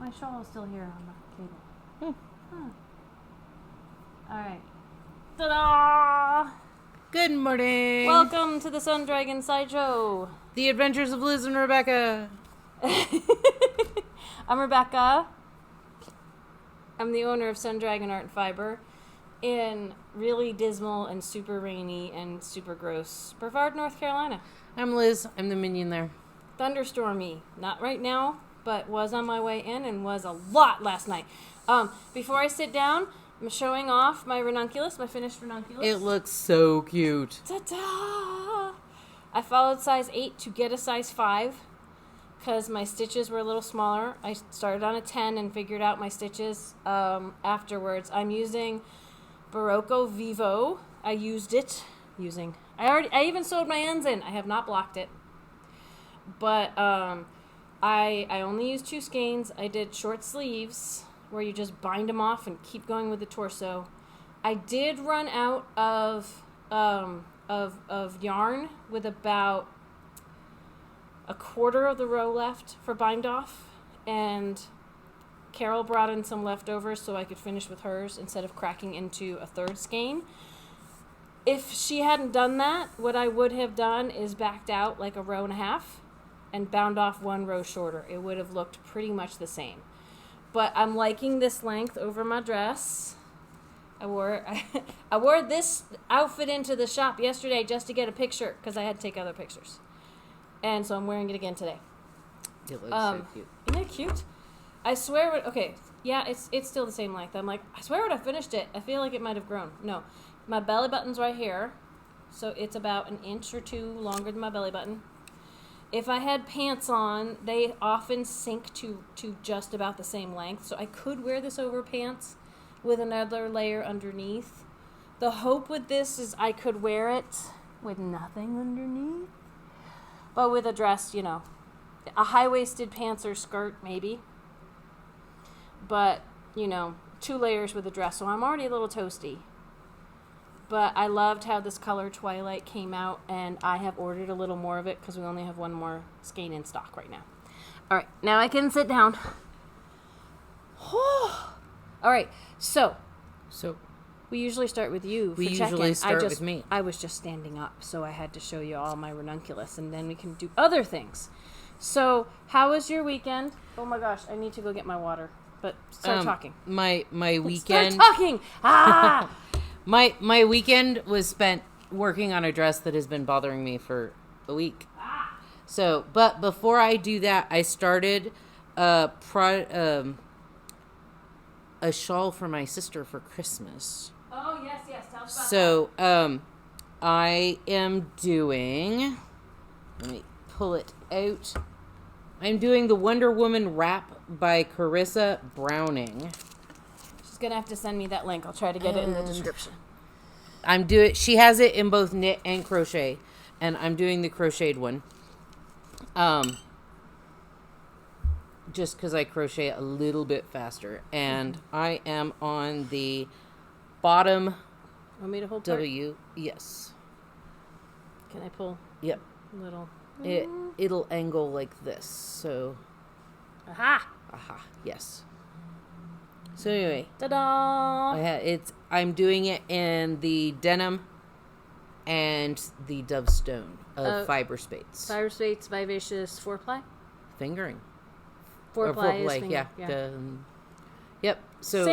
My shawl is still here on the table. All right. Ta-da! Good morning. Welcome to the Sun Dragon Sideshow. The Adventures of Liz and Rebecca. I'm Rebecca. I'm the owner of Sun Dragon Art and Fiber in really dismal and super rainy and super gross Brevard, North Carolina. I'm Liz. I'm the minion there. Thunderstormy. Not right now, but was on my way in and was a lot last night. Before I sit down, I'm showing off my Ranunculus, my finished Ranunculus. It looks so cute. Ta-da! I followed size 8 to get a size 5 because my stitches were a little smaller. I started on a 10 and figured out my stitches afterwards. I'm using Berroco Vivo. I used it. I even sewed my ends in. I have not blocked it. But I only used 2 skeins. I did short sleeves where you just bind them off and keep going with the torso. I did run out of yarn with about a quarter of the row left for bind off, and Carol brought in some leftovers so I could finish with hers instead of cracking into a third skein. If she hadn't done that, what I would have done is backed out like a row and a half and bound off 1 row shorter. It would have looked pretty much the same. But I'm liking this length over my dress. I wore this outfit into the shop yesterday just to get a picture because I had to take other pictures. And so I'm wearing it again today. It looks so cute. Isn't it cute? I swear, it's still the same length. I'm like, I swear when I finished it, I feel like it might have grown. No, my belly button's right here. So it's about an inch or 2 longer than my belly button. If I had pants on, they often sink to just about the same length. So I could wear this over pants with another layer underneath. The hope with this is I could wear it with nothing underneath. But with a dress, a high-waisted pants or skirt maybe. But, 2 layers with a dress. So I'm already a little toasty. But I loved how this color Twilight came out, and I have ordered a little more of it because we only have 1 more skein in stock right now. All right, now I can sit down. All right, so we usually start with you for check-in. We usually start with me. I was just standing up, so I had to show you all my Ranunculus, and then we can do other things. So how was your weekend? Oh my gosh, I need to go get my water, but start talking. My weekend. Start talking! Ah! My weekend was spent working on a dress that has been bothering me for a week. So, but before I do that, I started a shawl for my sister for Christmas. Oh, yes, tell us about that. So, I am doing, let me pull it out. I'm doing the Wonder Woman wrap by Carissa Browning. Gonna have to send me that link. I'll try to get it in the description. She has it in both knit and crochet, and I'm doing the crocheted one. Just because I crochet a little bit faster, and I am on the bottom. Want me to hold part? W? Yes. Can I pull? Yep. Little. It'll angle like this. So. Aha. Yes. So anyway, ta-da! I'm doing it in the denim and the dove stone of Fiber Spates. Fiber Spates, Vivacious 4-ply? Fingering. 4-ply is finger. Yeah. Yep. So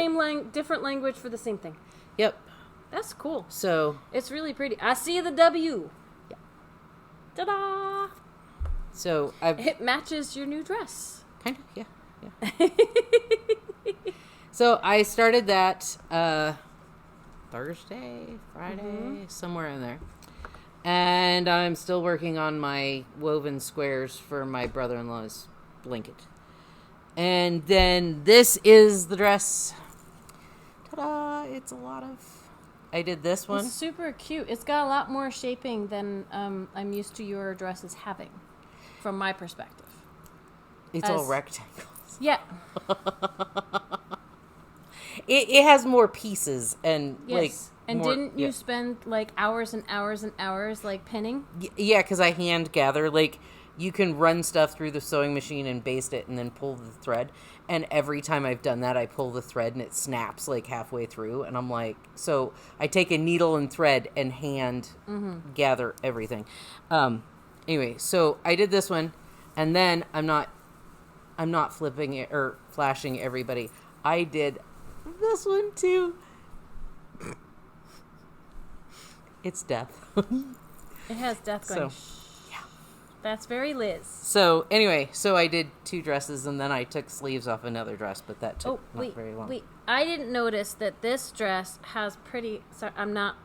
different language for the same thing. Yep. That's cool. So it's really pretty. I see the W. Yeah. Ta-da! So it matches your new dress. Kind of, yeah. So I started that Thursday, Friday, somewhere in there. And I'm still working on my woven squares for my brother-in-law's blanket. And then this is the dress. Ta-da! It's a lot of... I did this one. It's super cute. It's got a lot more shaping than I'm used to your dresses having, from my perspective. It's all rectangles. Yeah. It has more pieces and yes. And didn't you spend like hours and hours and hours like pinning? Yeah, because I hand gather. Like you can run stuff through the sewing machine and baste it and then pull the thread. And every time I've done that, I pull the thread and it snaps like halfway through. And I'm like, so I take a needle and thread and hand gather everything. Anyway, so I did this one, and then I'm not flipping it or flashing everybody. I did this one too. It's death. It has death going. Yeah. That's very Liz. So anyway, so I did 2 dresses, and then I took sleeves off another dress, but that took not very long. Wait, I didn't notice that this dress has pretty. So I'm not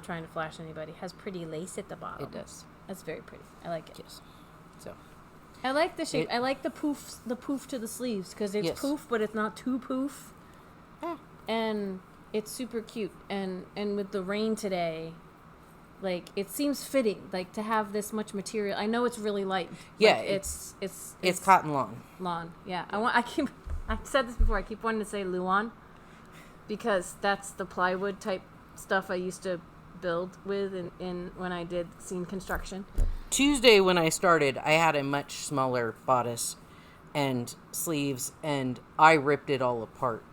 trying to flash anybody. Has pretty lace at the bottom. It does. That's very pretty. I like it. Yes. So. I like the shape. I like the poof to the sleeves because it's poof, but it's not too poof. And it's super cute. And with the rain today, like it seems fitting, like to have this much material. I know it's really light. Yeah, like, it's cotton lawn. Lawn. Yeah. I've said this before. I keep wanting to say Luan because that's the plywood type stuff I used to build with in when I did scene construction. Tuesday when I started, I had a much smaller bodice and sleeves, and I ripped it all apart.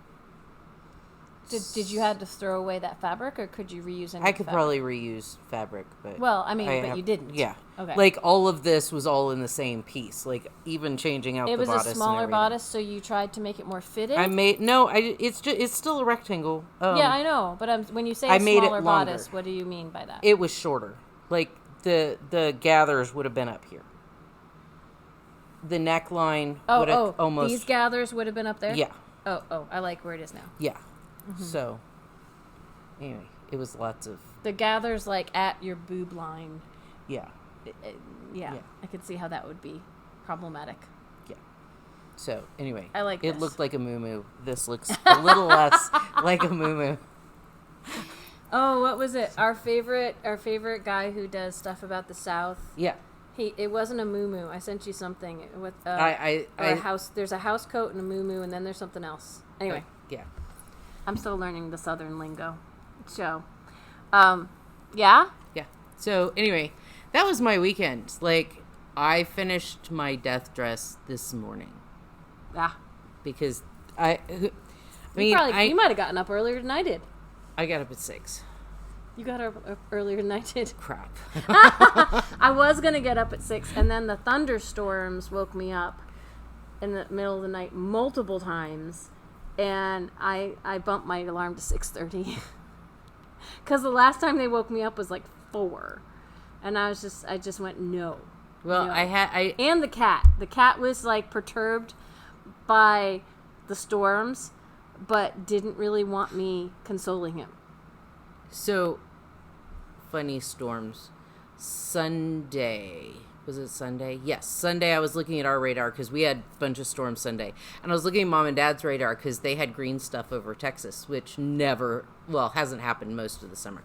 Did you have to throw away that fabric, or could you reuse any? I could probably reuse fabric, but but you didn't. Yeah. Okay. Like all of this was all in the same piece. Like even changing out the bodice. It was a smaller bodice, so you tried to make it more fitted. It's still a rectangle. Yeah, I know, but when you say I a made smaller it longer. bodice, what do you mean by that? It was shorter. Like the gathers would have been up here. The neckline would have almost. These gathers would have been up there? Yeah. Oh, I like where it is now. Yeah. Mm-hmm. So, anyway, it was lots of... The gathers, like, at your boob line. Yeah. Yeah. I could see how that would be problematic. Yeah. So, anyway. I like it looked like a muumuu. This looks a little less like a muumuu. Oh, what was it? Our favorite guy who does stuff about the South. Yeah. It wasn't a muumuu. I sent you something with a house. There's a house coat and a muumuu, and then there's something else. Anyway. Yeah. I'm still learning the Southern lingo. So, yeah? Yeah. So, anyway, that was my weekend. Like, I finished my death dress this morning. Yeah. Because you might have gotten up earlier than I did. I got up at 6. You got up earlier than I did. Crap. I was going to get up at 6, and then the thunderstorms woke me up in the middle of the night multiple times. And I bumped my alarm to 6:30 because the last time they woke me up was like 4, and I just went no. Well, no. And the cat was like perturbed by the storms, but didn't really want me consoling him. So, funny storms. Sunday. Was it Sunday? Yes, Sunday I was looking at our radar because we had a bunch of storms Sunday. And I was looking at Mom and Dad's radar because they had green stuff over Texas, which hasn't happened most of the summer.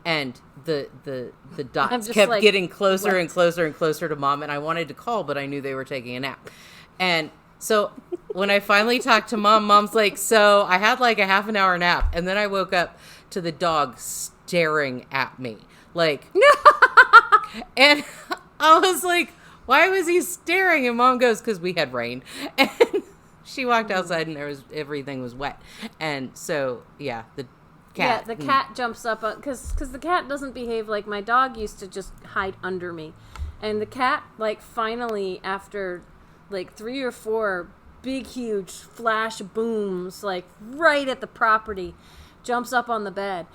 And the dots kept getting closer and closer and closer to Mom, and I wanted to call, but I knew they were taking a nap. And so when I finally talked to Mom, Mom's like, so I had like a half an hour nap, and then I woke up to the dog staring at me. Like, and I was like, why was he staring? And Mom goes, because we had rain. And she walked outside and everything was wet. And so, yeah, the cat. Yeah, the cat jumps up, because the cat doesn't behave like my dog used to just hide under me. And the cat, like, finally, after, like, 3 or 4 big, huge flash booms, like, right at the property, jumps up on the bed.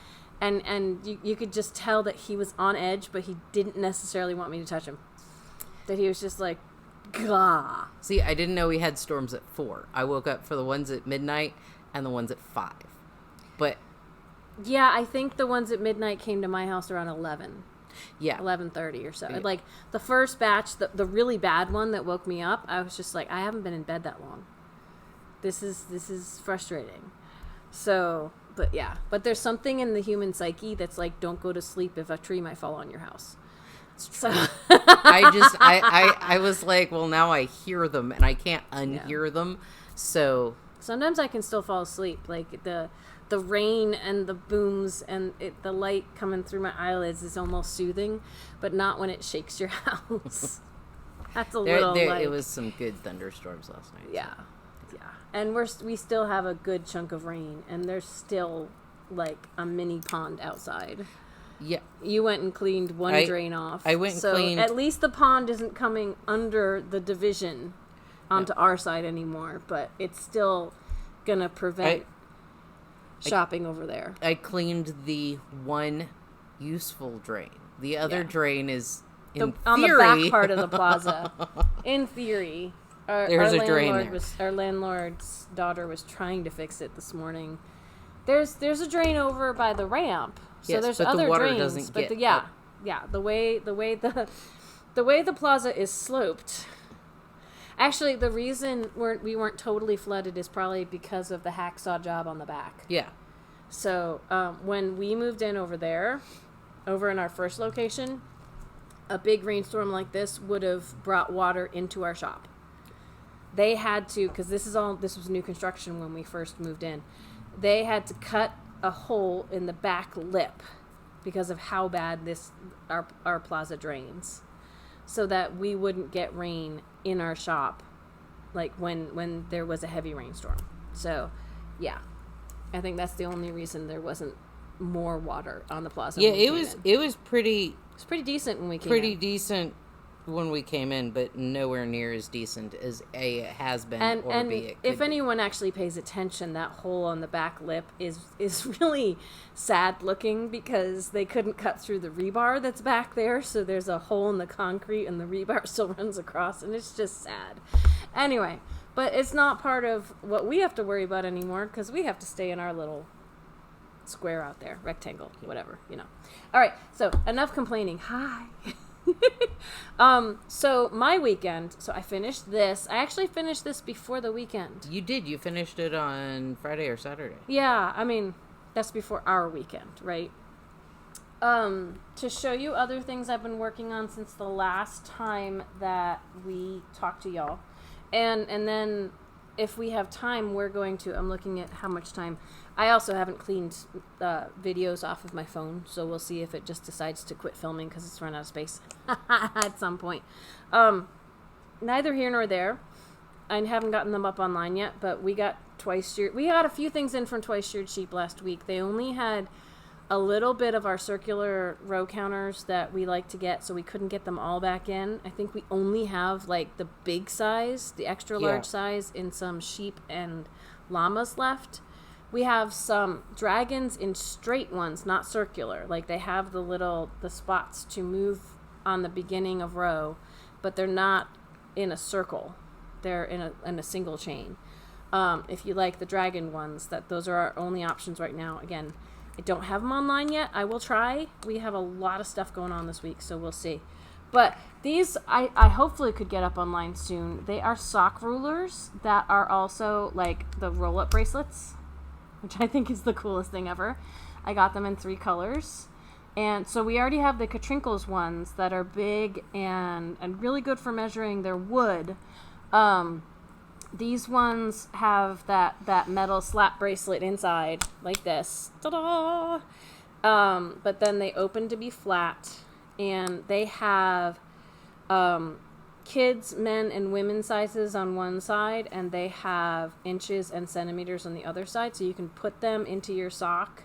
And you could just tell that he was on edge, but he didn't necessarily want me to touch him. That he was just like, gah. See, I didn't know we had storms at 4. I woke up for the ones at midnight and the ones at 5. But yeah, I think the ones at midnight came to my house around 11. Yeah. 11:30 or so. Yeah. Like, the first batch, the really bad one that woke me up, I was just like, I haven't been in bed that long. This is frustrating. So... But yeah, but there's something in the human psyche that's like, don't go to sleep if a tree might fall on your house. So I was like, well, now I hear them and I can't unhear them. So sometimes I can still fall asleep. Like the rain and the booms and the light coming through my eyelids is almost soothing, but not when it shakes your house. That's a little it was some good thunderstorms last night. Yeah. So. Yeah. And we still have a good chunk of rain, and there's still like a mini pond outside. Yeah. You went and cleaned one drain off. I went and cleaned. At least the pond isn't coming under the division onto our side anymore, but it's still going to prevent shopping over there. I cleaned the one useful drain. The other drain is on the back part of the plaza. In theory, there's a drain there. Our landlord's daughter was trying to fix it this morning. There's a drain over by the ramp. So yes, there's but other the water drains, doesn't but get the way the plaza is sloped. Actually, the reason we weren't totally flooded is probably because of the hacksaw job on the back. Yeah. So when we moved in over there, over in our first location, a big rainstorm like this would have brought water into our shop. They had to, because this was new construction when we first moved in. They had to cut a hole in the back lip because of how bad our plaza drains, so that we wouldn't get rain in our shop, like when there was a heavy rainstorm. So, yeah, I think that's the only reason there wasn't more water on the plaza. Yeah, it was pretty. It's pretty decent when we came in. Pretty decent when we came in, but nowhere near as decent as A, it has been, or and B, it could if anyone actually pays attention, that hole on the back lip is really sad looking, because they couldn't cut through the rebar that's back there, so there's a hole in the concrete and the rebar still runs across, and it's just sad. Anyway, but it's not part of what we have to worry about anymore, because we have to stay in our little square out there, rectangle, whatever, All right, so enough complaining. Hi. So my weekend, I finished this. I actually finished this before the weekend. You did. You finished it on Friday or Saturday. Yeah, I mean, that's before our weekend, right? To show you other things I've been working on since the last time that we talked to y'all. And then if we have time, I'm looking at how much time. I also haven't cleaned videos off of my phone, so we'll see if it just decides to quit filming because it's run out of space at some point. Neither here nor there. I haven't gotten them up online yet, but we got a few things in from Twice Sheared Sheep last week. They only had a little bit of our circular row counters that we like to get, so we couldn't get them all back in. I think we only have like the big size, the extra large size, in some sheep and llamas left. We have some dragons in straight ones, not circular. Like they have the spots to move on the beginning of row, but they're not in a circle. They're in a single chain. If you like the dragon ones, those are our only options right now. Again, I don't have them online yet. I will try. We have a lot of stuff going on this week, so we'll see. But these, I hopefully could get up online soon. They are sock rulers that are also like the roll-up bracelets, which I think is the coolest thing ever. I got them in 3 colors. And so we already have the Katrinkles ones that are big and really good for measuring their wood. These ones have that metal slap bracelet inside, like this. Ta-da! But then they open to be flat, and they have kids, men, and women sizes on one side, and they have inches and centimeters on the other side, so you can put them into your sock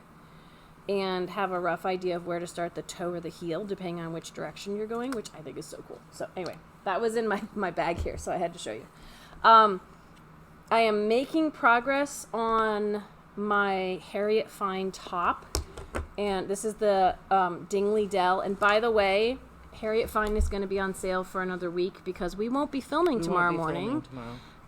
and have a rough idea of where to start the toe or the heel, depending on which direction you're going, which I think is so cool. So anyway, that was in my bag here, so I had to show you. I am making progress on my Harriet Fine top, and this is the Dingley Dell. And by the way, Harriet Fine is going to be on sale for another week because we won't be filming tomorrow morning.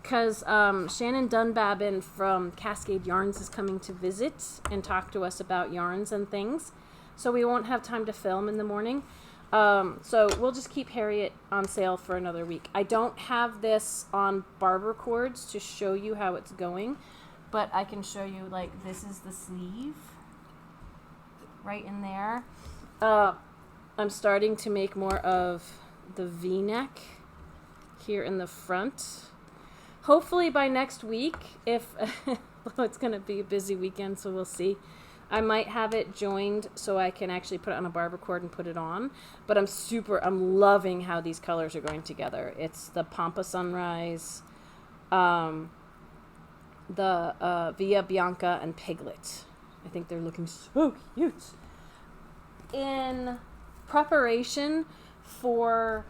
Because Shannon Dunbabin from Cascade Yarns is coming to visit and talk to us about yarns and things. So we won't have time to film in the morning. So we'll just keep Harriet on sale for another week. I don't have this on barber cords to show you how it's going, but I can show you, like, this is the sleeve right in there. I'm starting to make more of the V-neck here in the front. Hopefully by next week, it's going to be a busy weekend, so we'll see. I might have it joined so I can actually put it on a barber cord and put it on. But I'm loving how these colors are going together. It's the Pampa Sunrise, the Via Bianca, and Piglet. I think they're looking so cute. In preparation for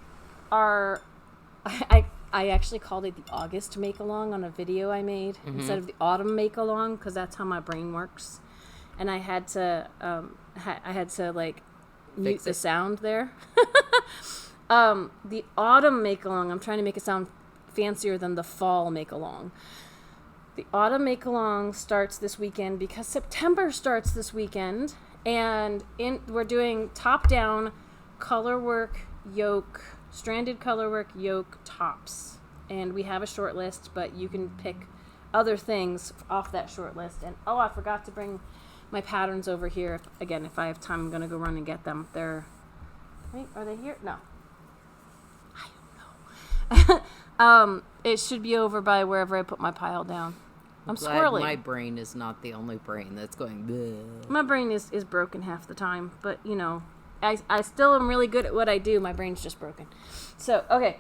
our... I actually called it the August make-along on a video I made instead of the autumn make-along, because that's how my brain works. And I had to like mute the sound there. The autumn make-along, I'm trying to make it sound fancier than the fall make-along. The autumn make-along starts this weekend because September starts this weekend, and we're doing top-down colorwork yoke, stranded colorwork yoke tops. And we have a short list, but you can pick other things off that short list. And I forgot to bring my patterns over here. If I have time, I'm going to go run and get them. Are they here? No. I don't know. It should be over by wherever I put my pile down. I'm squirrely. My brain is not the only brain that's going, bleh. My brain is broken half the time, but, you know, I still am really good at what I do. My brain's just broken. So, okay.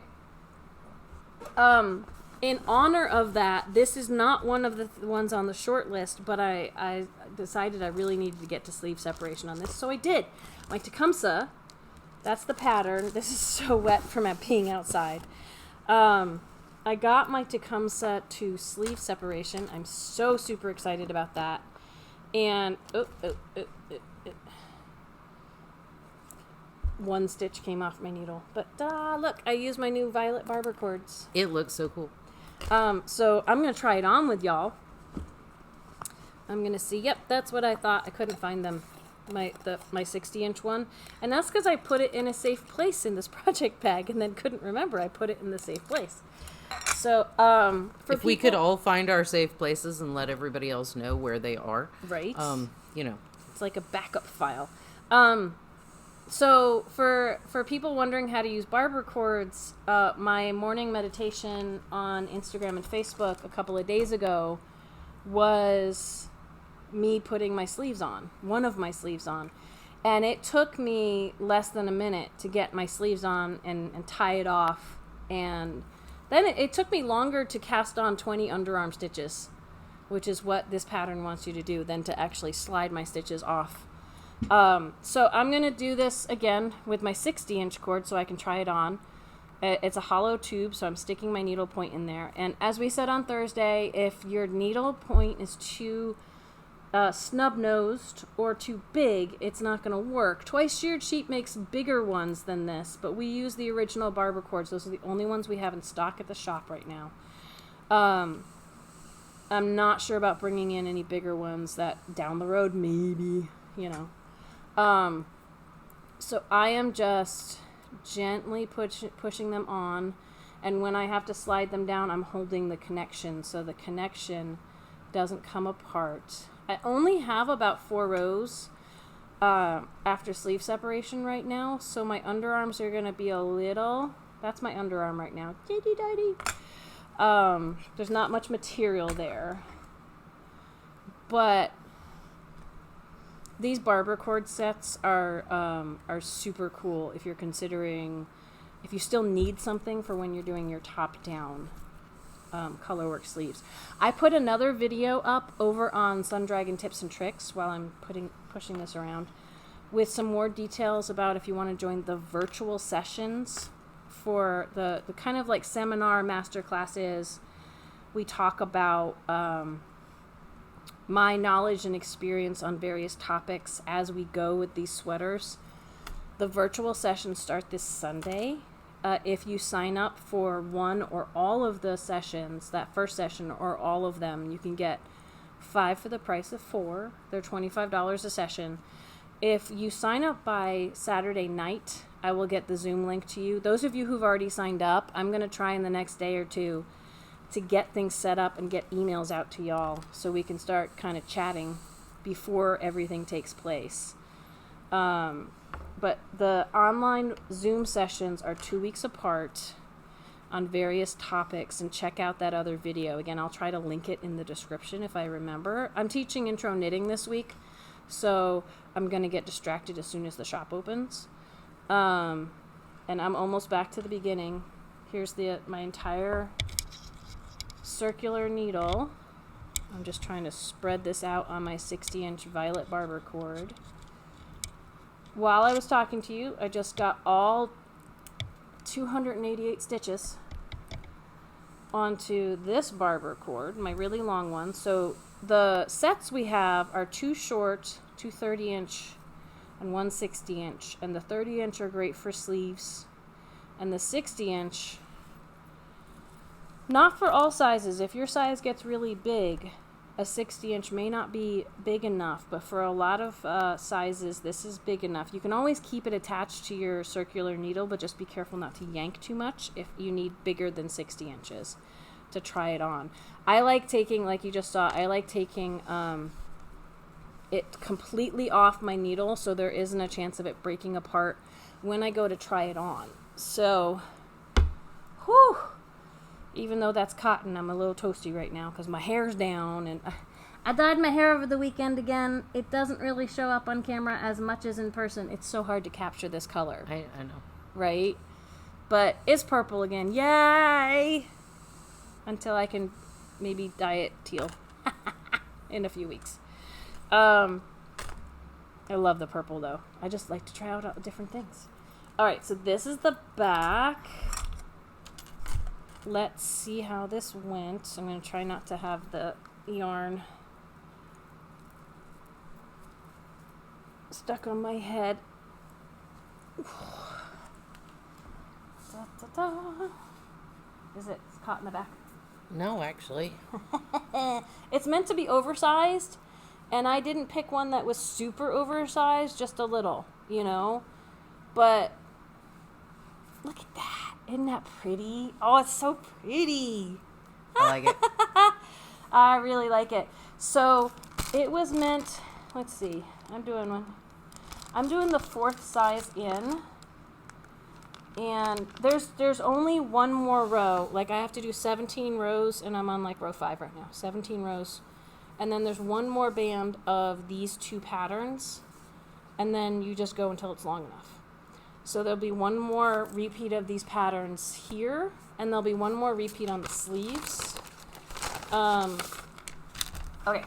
In honor of that, this is not one of the ones on the short list, but I decided I really needed to get to sleeve separation on this, so I did. My Tecumseh, that's the pattern. This is so wet from it being outside. I got my Tecumseh to sleeve separation. I'm so super excited about that. And one stitch came off my needle. But look, I used my new violet barber cords. It looks so cool. So I'm going to try it on with y'all. I'm going to see. Yep, that's what I thought. I couldn't find them. My 60-inch one. And that's because I put it in a safe place in this project bag and then couldn't remember I put it in the safe place. So, if we could all find our safe places and let everybody else know where they are. Right. You know. It's like a backup file. So for people wondering how to use barber cords, my morning meditation on Instagram and Facebook a couple of days ago was me putting my sleeves on, one of my sleeves on. And it took me less than a minute to get my sleeves on and tie it off. And then it took me longer to cast on 20 underarm stitches, which is what this pattern wants you to do, than to actually slide my stitches off. So I'm going to do this again with my 60-inch cord so I can try it on. It's a hollow tube, so I'm sticking my needle point in there. And as we said on Thursday, if your needle point is too snub-nosed or too big, it's not going to work. Twice Sheared Sheep makes bigger ones than this, but we use the original barber cords. Those are the only ones we have in stock at the shop right now. I'm not sure about bringing in any bigger ones that down the road, maybe, you know. So I am just gently pushing them on, and when I have to slide them down, I'm holding the connection so the connection doesn't come apart. I only have about 4 rows after sleeve separation right now, so my underarms are going to be a little... That's my underarm right now. There's not much material there. But these barber cord sets are super cool if you're considering... If you still need something for when you're doing your top-down colorwork sleeves. I put another video up over on Sundragon Tips and Tricks while I'm pushing this around with some more details about if you want to join the virtual sessions for the kind of like seminar master classes. We talk about my knowledge and experience on various topics as we go with these sweaters. The virtual sessions start this Sunday. If you sign up for one or all of the sessions, that first session or all of them, you can get 5 for the price of 4. They're $25 a session. If you sign up by Saturday night, I will get the Zoom link to you. Those of you who've already signed up, I'm going to try in the next day or two to get things set up and get emails out to y'all so we can start kind of chatting before everything takes place. But the online Zoom sessions are 2 weeks apart on various topics, and check out that other video. Again, I'll try to link it in the description if I remember. I'm teaching intro knitting this week, So I'm going to get distracted as soon as the shop opens. And I'm almost back to the beginning. Here's my entire circular needle. I'm just trying to spread this out on my 60-inch violet barber cord. While I was talking to you, I just got all 288 stitches onto this barber cord, my really long one. So the sets we have are 2 short, 2 30-inch, and 1 60-inch. And the 30-inch are great for sleeves. And the 60-inch, not for all sizes. If your size gets really big, a 60-inch may not be big enough, but for a lot of sizes, this is big enough. You can always keep it attached to your circular needle, but just be careful not to yank too much if you need bigger than 60 inches to try it on. I like taking, like you just saw, I like taking it completely off my needle so there isn't a chance of it breaking apart when I go to try it on. So, whew! Even though that's cotton, I'm a little toasty right now because my hair's down, and I dyed my hair over the weekend again. It doesn't really show up on camera as much as in person. It's so hard to capture this color. I know. Right? But it's purple again. Yay! Until I can maybe dye it teal in a few weeks. I love the purple, though. I just like to try out different things. All right, so this is the back. Let's see how this went. I'm going to try not to have the yarn stuck on my head. Da, da, da. Is it caught in the back? No, actually. It's meant to be oversized, and I didn't pick one that was super oversized, just a little, you know. But look at that. Isn't that pretty? Oh, it's so pretty. I like it. I really like it. So it was meant, let's see, I'm doing the 4th size in, and there's only one more row. Like, I have to do 17 rows, and I'm on like row 5 right now. 17 rows. And then there's one more band of these 2 patterns, and then you just go until it's long enough. So there'll be one more repeat of these patterns here, and there'll be one more repeat on the sleeves. Okay.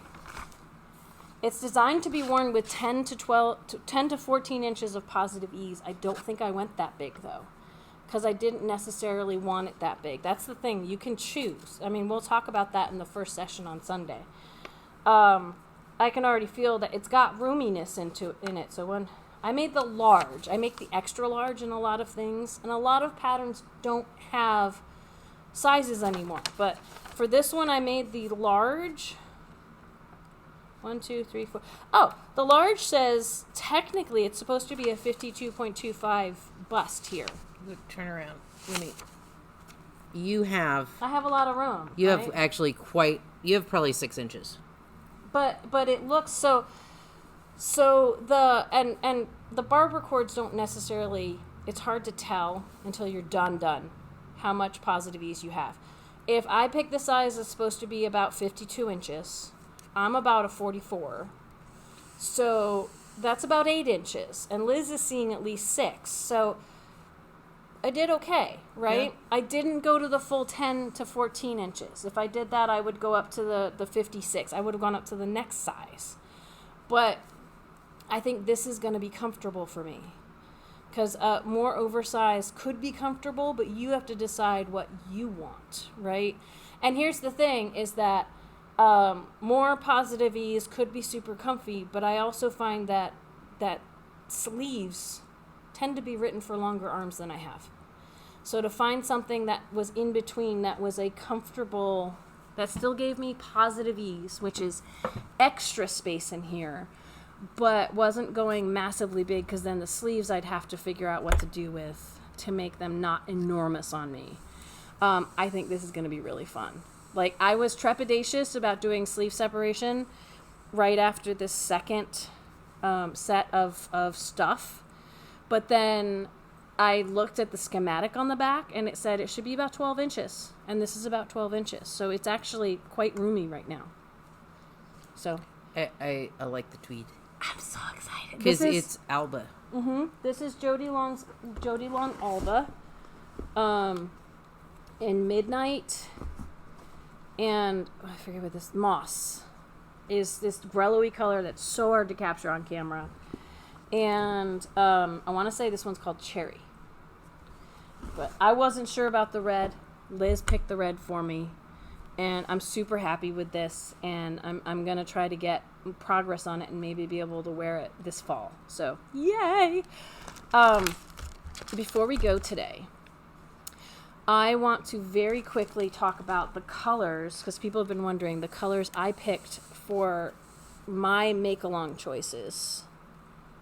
It's designed to be worn with 10 to 14 inches of positive ease. I don't think I went that big, though, because I didn't necessarily want it that big. That's the thing. You can choose. I mean, we'll talk about that in the first session on Sunday. I can already feel that it's got roominess in it. So when I made the large, I make the extra large in a lot of things, and a lot of patterns don't have sizes anymore. But for this one, I made the large. 1, 2, 3, 4. Oh, the large says technically it's supposed to be a 52.25 bust here. Turn around. You have. I have a lot of room. You right? have actually quite. You have probably 6 inches. But it looks so the and the barber cords don't necessarily. It's hard to tell until you're done how much positive ease you have. If I pick the size that's supposed to be about 52 inches, I'm about a 44. So that's about 8 inches. And Liz is seeing at least 6. So I did okay, right? Yeah. I didn't go to the full 10 to 14 inches. If I did that, I would go up to the 56. I would have gone up to the next size. But I think this is going to be comfortable for me. Because more oversized could be comfortable, but you have to decide what you want, right? And here's the thing, is that more positive ease could be super comfy, but I also find that sleeves tend to be written for longer arms than I have. So to find something that was in between, that was a comfortable, that still gave me positive ease, which is extra space in here, but wasn't going massively big, because then the sleeves I'd have to figure out what to do with to make them not enormous on me. I think this is going to be really fun. Like, I was trepidatious about doing sleeve separation right after this second set of stuff. But then I looked at the schematic on the back, and it said it should be about 12 inches. And this is about 12 inches. So it's actually quite roomy right now. So I like the tweed. I'm so excited. Because it's Alba. This is Jody Long Alba. In Midnight. And I forget what this moss is, this grello-y color that's so hard to capture on camera. And I want to say this one's called Cherry. But I wasn't sure about the red. Liz picked the red for me. And I'm super happy with this. And I'm going to try to get progress on it and maybe be able to wear it this fall. So, yay! Before we go today, I want to very quickly talk about the colors, because people have been wondering, the colors I picked for my make-along choices.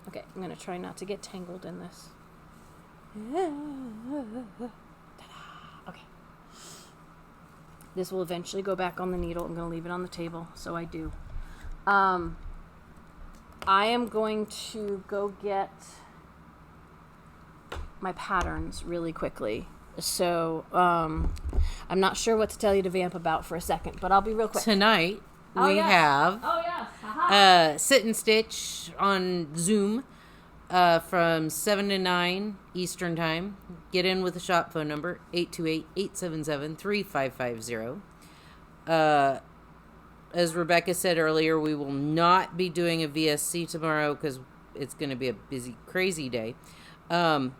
Okay, I'm going to try not to get tangled in this. Okay. This will eventually go back on the needle. I'm going to leave it on the table, so I do. I am going to go get my patterns really quickly. So, I'm not sure what to tell you to vamp about for a second, but I'll be real quick. Tonight, we have Sit and Stitch on Zoom from 7 to 9 Eastern Time. Get in with the shop phone number, 828-877-3550. As Rebecca said earlier, we will not be doing a VSC tomorrow because it's going to be a busy, crazy day. For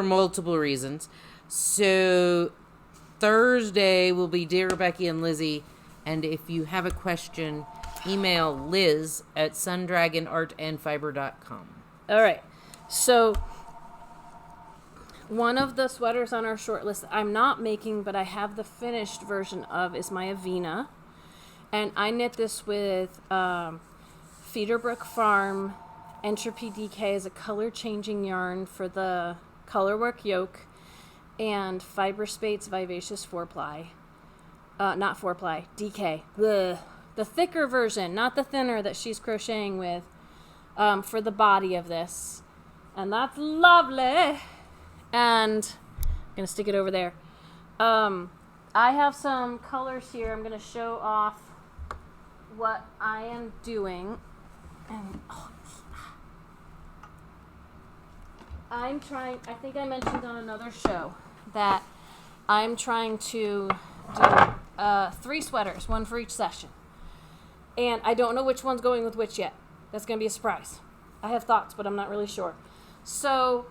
multiple reasons. So Thursday will be Dear Becky and Lizzie. And if you have a question, email Liz at sundragonartandfiber.com. All right. So one of the sweaters on our short list I'm not making, but I have the finished version of, is my Avena. And I knit this with Feederbrook Farm Entropy DK is a color changing yarn for the colorwork yoke, and Fiberspate's Vivacious 4-ply. Not 4-ply, DK. The thicker version, not the thinner that she's crocheting with, for the body of this. And that's lovely. And I'm going to stick it over there. I have some colors here. I'm going to show off what I am doing. And, I'm trying, I think I mentioned on another show that I'm trying to do 3 sweaters, one for each session. And I don't know which one's going with which yet. That's going to be a surprise. I have thoughts, but I'm not really sure. So,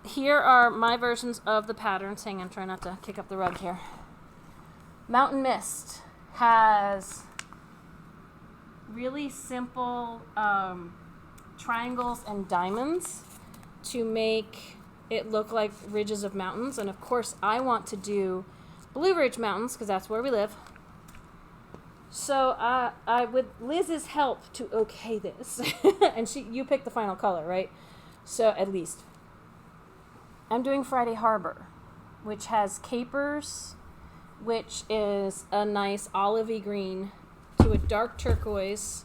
here are my versions of the patterns. Hang on, try not to kick up the rug here. Mountain Mist has really simple triangles and diamonds to make it look like ridges of mountains. And of course I want to do Blue Ridge Mountains because that's where we live. So I with Liz's help to okay this and you picked the final color, right? So at least I'm doing Friday Harbor, which has capers, which is a nice olivey green to a dark turquoise,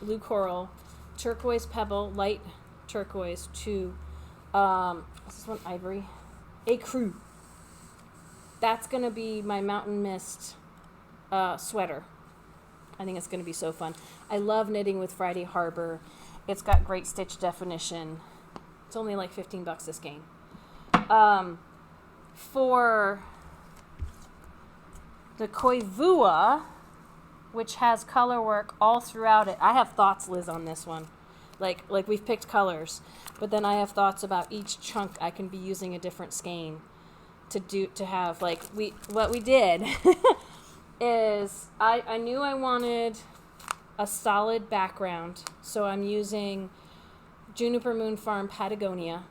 blue coral, turquoise pebble, light turquoise to, what's this one, ivory? Ecru. That's going to be my Mountain Mist sweater. I think it's going to be so fun. I love knitting with Friday Harbor. It's got great stitch definition. It's only like $15 this game. For the Koivua, which has color work all throughout it. I have thoughts, Liz, on this one. Like we've picked colors, but then I have thoughts about each chunk. I can be using a different skein to have, like, what we did is I knew I wanted a solid background, so I'm using Juniper Moon Farm Patagonia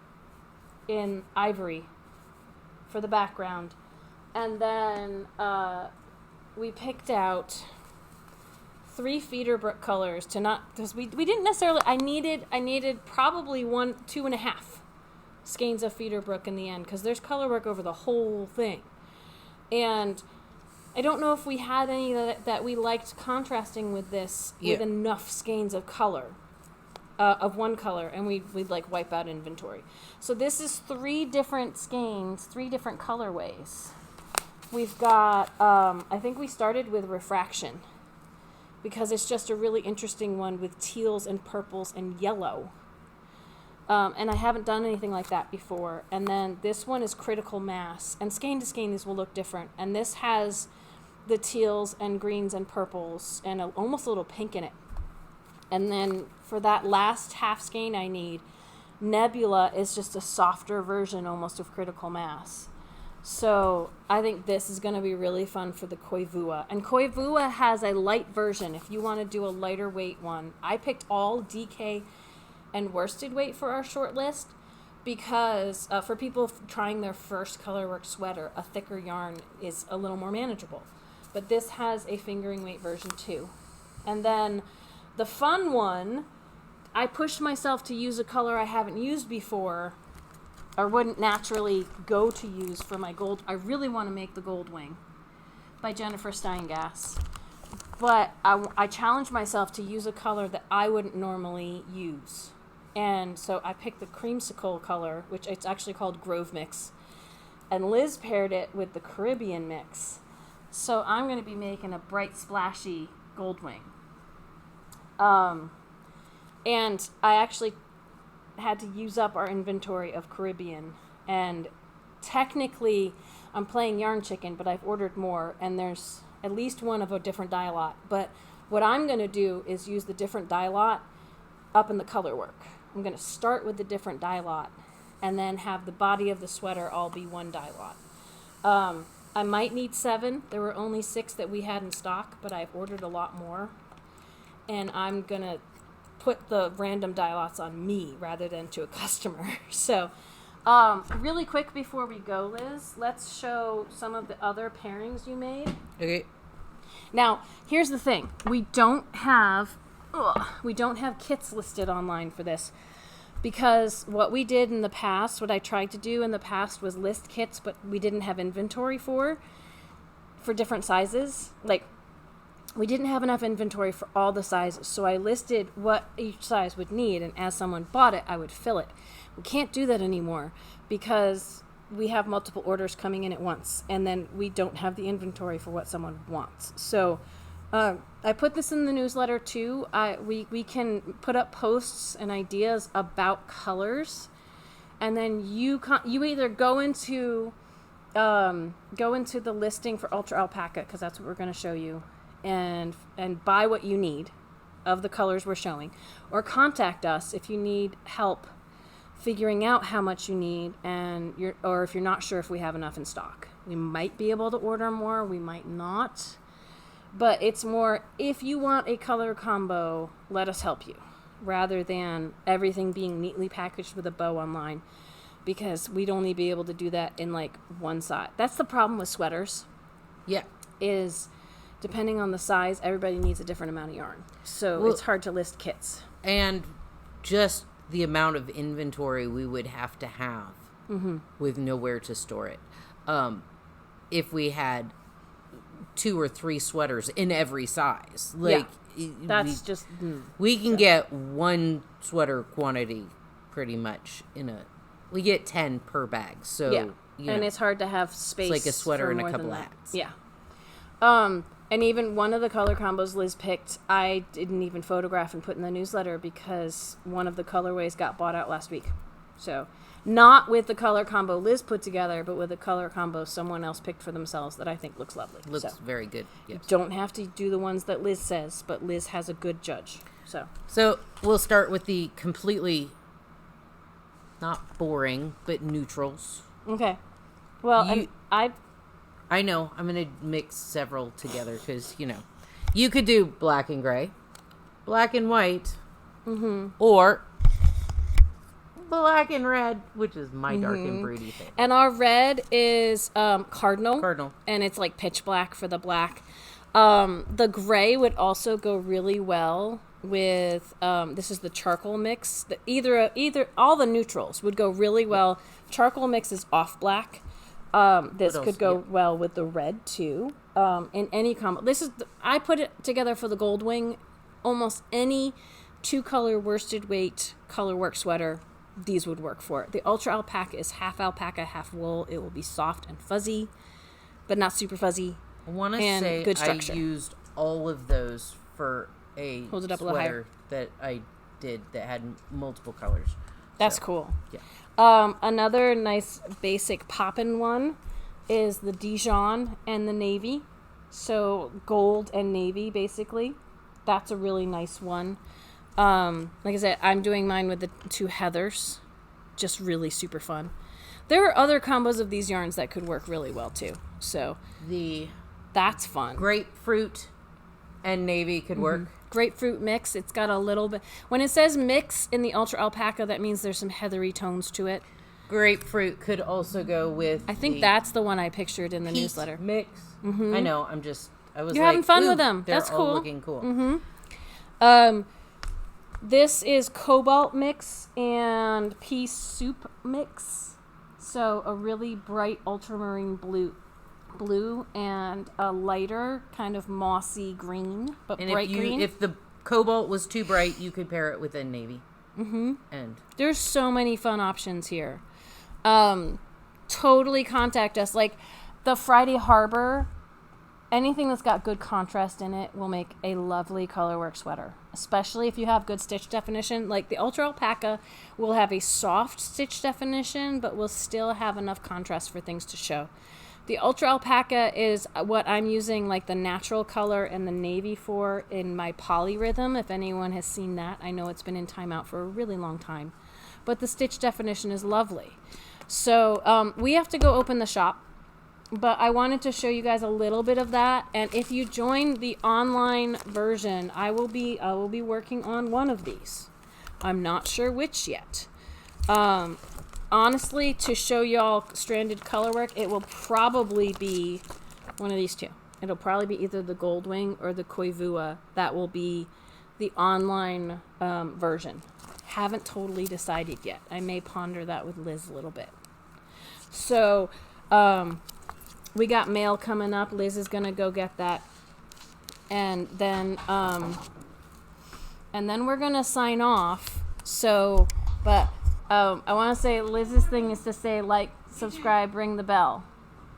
in ivory for the background. And then we picked out 3 Feederbrook colors to not, because we didn't necessarily, I needed probably 2.5 skeins of Feederbrook in the end, because there's color work over the whole thing. And I don't know if we had any that we liked contrasting with this with enough skeins of color, of one color, and we'd like wipe out inventory. So this is 3 different skeins, 3 different colorways. We've got, I think we started with Refraction, because it's just a really interesting one with teals and purples and yellow. And I haven't done anything like that before. And then this one is critical mass. And skein to skein, these will look different. And this has the teals and greens and purples and almost a little pink in it. And then for that last half skein I need, Nebula is just a softer version almost of critical mass. So I think this is going to be really fun for the Koivua. And Koivua has a light version if you want to do a lighter weight one. I picked all DK and worsted weight for our short list because for people trying their first colorwork sweater, a thicker yarn is a little more manageable. But this has a fingering weight version too. And then the fun one, I pushed myself to use a color I haven't used before or wouldn't naturally go to use for my gold. I really want to make the Goldwing by Jennifer Steingass. But I challenged myself to use a color that I wouldn't normally use. And so I picked the creamsicle color, which it's actually called Grove Mix. And Liz paired it with the Caribbean Mix. So I'm going to be making a bright, splashy Goldwing. And I actually had to use up our inventory of Caribbean. And technically, I'm playing Yarn Chicken, but I've ordered more. And there's at least one of a different dye lot. But what I'm going to do is use the different dye lot up in the color work. I'm going to start with the different dye lot and then have the body of the sweater all be one dye lot. I might need 7. There were only 6 that we had in stock, but I've ordered a lot more. And I'm going to put the random dye lots on me rather than to a customer. So really quick before we go, Liz, let's show some of the other pairings you made. Okay. Now, here's the thing. We don't have kits listed online for this because what we did in the past, what I tried to do in the past was list kits, but we didn't have inventory for different sizes. Like, we didn't have enough inventory for all the sizes, so I listed what each size would need, and as someone bought it, I would fill it. We can't do that anymore because we have multiple orders coming in at once, and then we don't have the inventory for what someone wants. So I put this in the newsletter too. We can put up posts and ideas about colors, and then you either go into the listing for Ultra Alpaca, because that's what we're going to show you, and buy what you need of the colors we're showing, or contact us if you need help figuring out how much you need, or if you're not sure if we have enough in stock. We might be able to order more, we might not. But it's more, if you want a color combo, let us help you, rather than everything being neatly packaged with a bow online, because we'd only be able to do that in like one size. That's the problem with sweaters. Yeah. Is depending on the size, everybody needs a different amount of yarn. So it's hard to list kits. And just the amount of inventory we would have to have with nowhere to store it. If we had 2 or 3 sweaters in every size, like we can get one sweater quantity pretty much we get 10 per bag. So and it's hard to have space. It's like a sweater and a couple hats. Yeah. And even one of the color combos Liz picked, I didn't even photograph and put in the newsletter because one of the colorways got bought out last week. So not with the color combo Liz put together, but with a color combo someone else picked for themselves that I think looks lovely. Looks very good. Yes. You don't have to do the ones that Liz says, but Liz has a good judge. So we'll start with the completely not boring, but neutrals. Okay. Well, I know. I'm going to mix several together because, you could do black and gray, black and white, or black and red, which is my dark and broody thing. And our red is cardinal. Cardinal. And it's like pitch black for the black. The gray would also go really well with, this is the charcoal mix. Either all the neutrals would go really well. Charcoal mix is off black. This could go well with the red too. In any combo. I put it together for the Goldwing. Almost any 2-color worsted weight colorwork sweater, these would work for it. The Ultra Alpaca is half alpaca, half wool. It will be soft and fuzzy, but not super fuzzy. I want to say good I used all of those for a Hold it up a little higher. sweater that I did that had multiple colors. That's cool. Yeah. Another nice basic poppin' one is the Dijon and the navy. So gold and navy, basically. That's a really nice one. Like I said, I'm doing mine with the 2 heathers. Just really super fun. There are other combos of these yarns that could work really well too. So that's fun. Grapefruit and navy could work. Grapefruit mix. It's got a little bit. When it says mix in the ultra alpaca, that means there's some heathery tones to it. Grapefruit could also go with. I think that's the one I pictured in the newsletter. Mix. I know. I was. You're having fun with them. That's cool. All looking cool. This is cobalt mix and pea soup mix. So a really bright ultramarine blue and a lighter kind of mossy green, but And bright green. if the cobalt was too bright, you could pair it with a navy. And there's so many fun options here. Totally contact us. Like the Friday Harbor, anything that's got good contrast in it will make a lovely colorwork sweater, especially if you have good stitch definition. Like the Ultra Alpaca will have a soft stitch definition, but will still have enough contrast for things to show. The Ultra Alpaca is what I'm using, like the natural color and the navy for in my polyrhythm. If anyone has seen that, I know it's been in timeout for a really long time. But the stitch definition is lovely. So we have to go open the shop. But I wanted to show you guys a little bit of that. And if you join the online version, I will be working on one of these. I'm not sure which yet. Honestly, to show y'all stranded colorwork, it will probably be one of these two. It'll probably be either the Goldwing or the Koivua. That will be the online version. Haven't totally decided yet. I may ponder that with Liz a little bit. So, we got mail coming up. Liz is gonna go get that, and then we're gonna sign off. So, but I want to say Liz's thing is to say like, subscribe, ring the bell,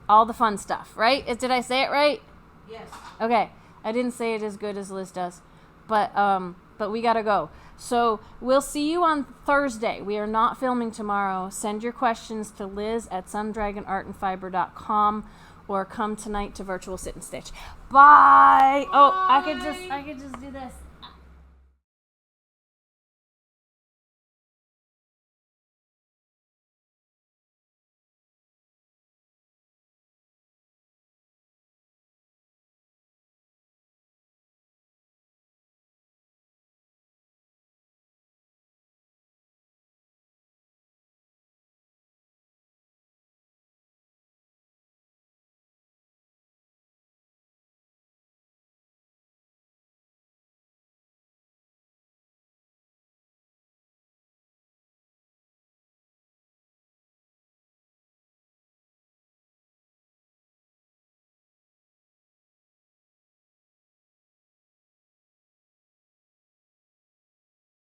all the fun stuff, right? Did I say it right? yes. Okay, I didn't say it as good as Liz does, but we gotta go. So we'll see you on Thursday. We are not filming tomorrow. Send your questions to Liz at sundragonartandfiber.com or come tonight to Virtual Sit and Stitch. Bye. Oh, I could just do this.